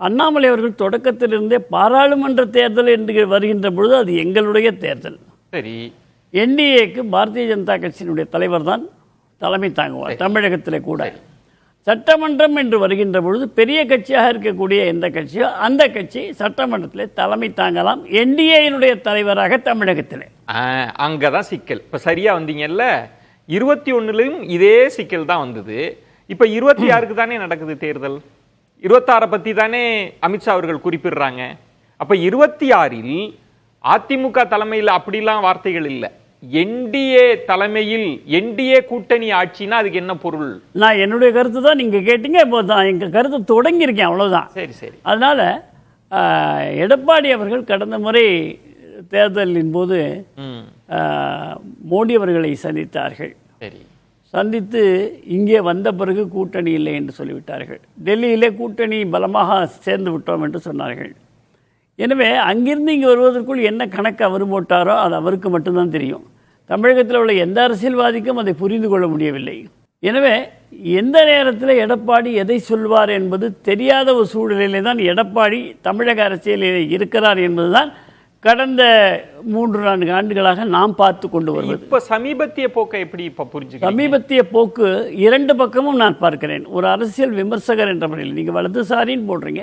அண்ணாமலை அவர்கள் தொடக்கத்திலிருந்தே பாராளுமன்ற தேர்தல் என்று வருகின்ற பொழுது அது எங்களுடைய தேர்தல். சரி, என்டிஏக்கு பாரதிய ஜனதா கட்சியினுடைய தலைவர் தான் தலைமை தாங்குவார். தமிழகத்தில் கூட சட்டமன்றம் என்று வருகின்ற பொழுது பெரிய கட்சியாக இருக்கக்கூடிய எந்த கட்சியோ அந்த கட்சி சட்டமன்றத்தில் தலைமை தாங்கலாம். என்டிஏனுடைய தலைவராக தமிழகத்தில் அங்கதான் சிக்கல். இப்ப சரியா வந்தீங்கல்ல, 21லும் இதே சிக்கல் தான் வந்தது. இப்ப 26க்கு தானே நடக்குது தேர்தல். 26 பத்தி தானே அமித்ஷா அவர்கள் குறிப்பிடுறாங்க. அப்ப 26ல் அதிமுக தலைமையில் அப்படிலாம் வார்த்தைகள் இல்லை. என்டிஏ தலைமையில் என்டிஏ கூட்டணி ஆட்சினா அதுக்கு என்ன பொருள்? நான் என்னுடைய கருத்து தான் நீங்க கேட்டீங்க. இப்போ தான் எங்க கருத்து தொடங்கியிருக்கேன், அவ்வளவுதான். சரி சரி. அதனால எடப்பாடி அவர்கள் கடந்த முறை தேர்தலின் போது மோடி அவர்களை சந்தித்தார்கள். சரி. சந்தித்து இங்கே வந்த பிறகு கூட்டணி இல்லை என்று சொல்லிவிட்டார்கள். டெல்லியிலே கூட்டணி பலமாக சேர்ந்து விட்டோம் என்று சொன்னார்கள். எனவே அங்கிருந்து இங்கே வருவதற்குள் என்ன கணக்கு அவர் போட்டாரோ அது அவருக்கு மட்டும்தான் தெரியும். தமிழகத்தில் உள்ள எந்த அரசியல்வாதிக்கும் அதை புரிந்து கொள்ள முடியவில்லை. எனவே எந்த நேரத்தில் எடப்பாடி எதை சொல்வார் என்பது தெரியாத ஒரு சூழ்நிலையிலே தான் எடப்பாடி தமிழக அரசியலில் இருக்கிறார் என்பதுதான் கடந்த 3-4 ஆண்டுகளாக நாம் பார்த்து கொண்டு வருவது. இப்ப சமீபத்திய போக்கை எப்படி புரிஞ்சுக்க? சமீபத்திய போக்கு இரண்டு பக்கமும் நான் பார்க்கிறேன். ஒரு அரசியல் விமர்சகர் என்ற முறையில், நீங்க வலதுசாரின்னு போடுறீங்க,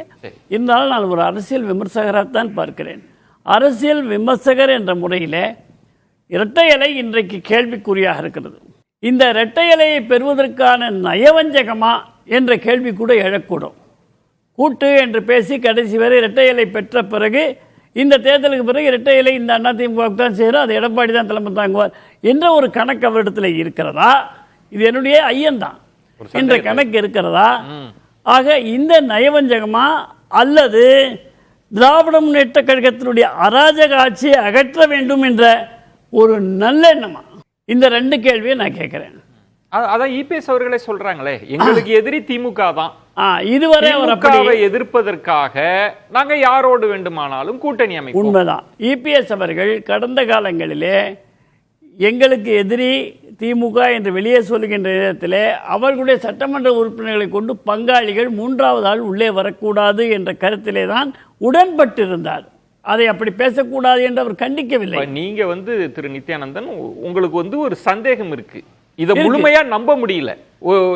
இருந்தாலும் நான் ஒரு அரசியல் விமர்சகராகத்தான் பார்க்கிறேன். அரசியல் விமர்சகர் என்ற முறையில் இரட்டை இலை இன்றைக்கு கேள்விக்குறியாக இருக்கிறது. இந்த இரட்டை இலையை பெறுவதற்கான நயவஞ்சகமா என்ற கேள்வி கூட எழக்கூடும். கூட்டு என்று பேசி கடைசி வரை இரட்டை இலை பெற்ற பிறகு இந்த தேர்தலுக்கு பிறகு இரட்டை இலை இந்த அதிமுக தான் செய்கிறோம், அது எடப்பாடி தான் தலைமை தாங்குவார் என்ற ஒரு கணக்கு அவரிடத்தில் இருக்கிறதா? இது என்னுடைய ஐயன்தான். என்ற கணக்கு இருக்கிறதா? ஆக இந்த நயவஞ்சகமா அல்லது திராவிட முன்னேற்ற கழகத்தினுடைய அராஜக ஆட்சியை அகற்ற வேண்டும் என்ற ஒரு நல்லெண்ணமா? இந்த 2 கேள்வியை நான் கேட்கிறேன். அதான் இபிஎஸ் அவர்களே சொல்றாங்களே, எங்களுக்கு எதிரி திமுக தான். இதுவரை எதிர்ப்பதற்காக நாங்க யாரோடு வேண்டுமானாலும் கூட்டணி அமைப்போம். உண்மைதான். இபிஎஸ் அவர்கள் கடந்த காலங்களிலே எங்களுக்கு எதிரி திமுக என்று வெளியே சொல்லுகின்ற நேரத்தில் அவர்களுடைய சட்டமன்ற உறுப்பினர்களை கொண்டு பங்காளிகள் 3வது ஆள் உள்ளே வரக்கூடாது என்ற கருத்திலே தான் உடன்பட்டிருந்தார். அதை அப்படி பேசக்கூடாது என்று அவர் கண்டிக்கவில்லை. நீங்க திரு நித்யானந்தன், உங்களுக்கு ஒரு சந்தேகம் இருக்கு, இதை முழுமையா நம்ப முடியல,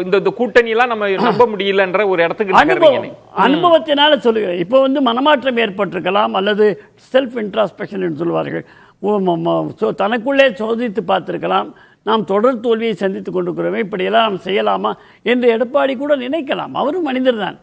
இந்த கூட்டணி எல்லாம் நம்ம நம்ப முடியலன்ற ஒரு இடத்துக்கு அனுபவத்தினால சொல்லுகிறேன். இப்போ மனமாற்றம் ஏற்பட்டிருக்கலாம், அல்லது செல்ஃப் இன்ட்ராஸ்பெக்ஷன் என்று சொல்வார்கள், தனக்குள்ளே சோதித்து பார்த்திருக்கலாம். நாம் தொடர் தோல்வியை சந்தித்துக் கொண்டிருக்கிறோமே, இப்படியெல்லாம் நாம் செய்யலாமா என்று எடப்பாடி கூட நினைக்கலாம். அவரும் மனிதர் தான்.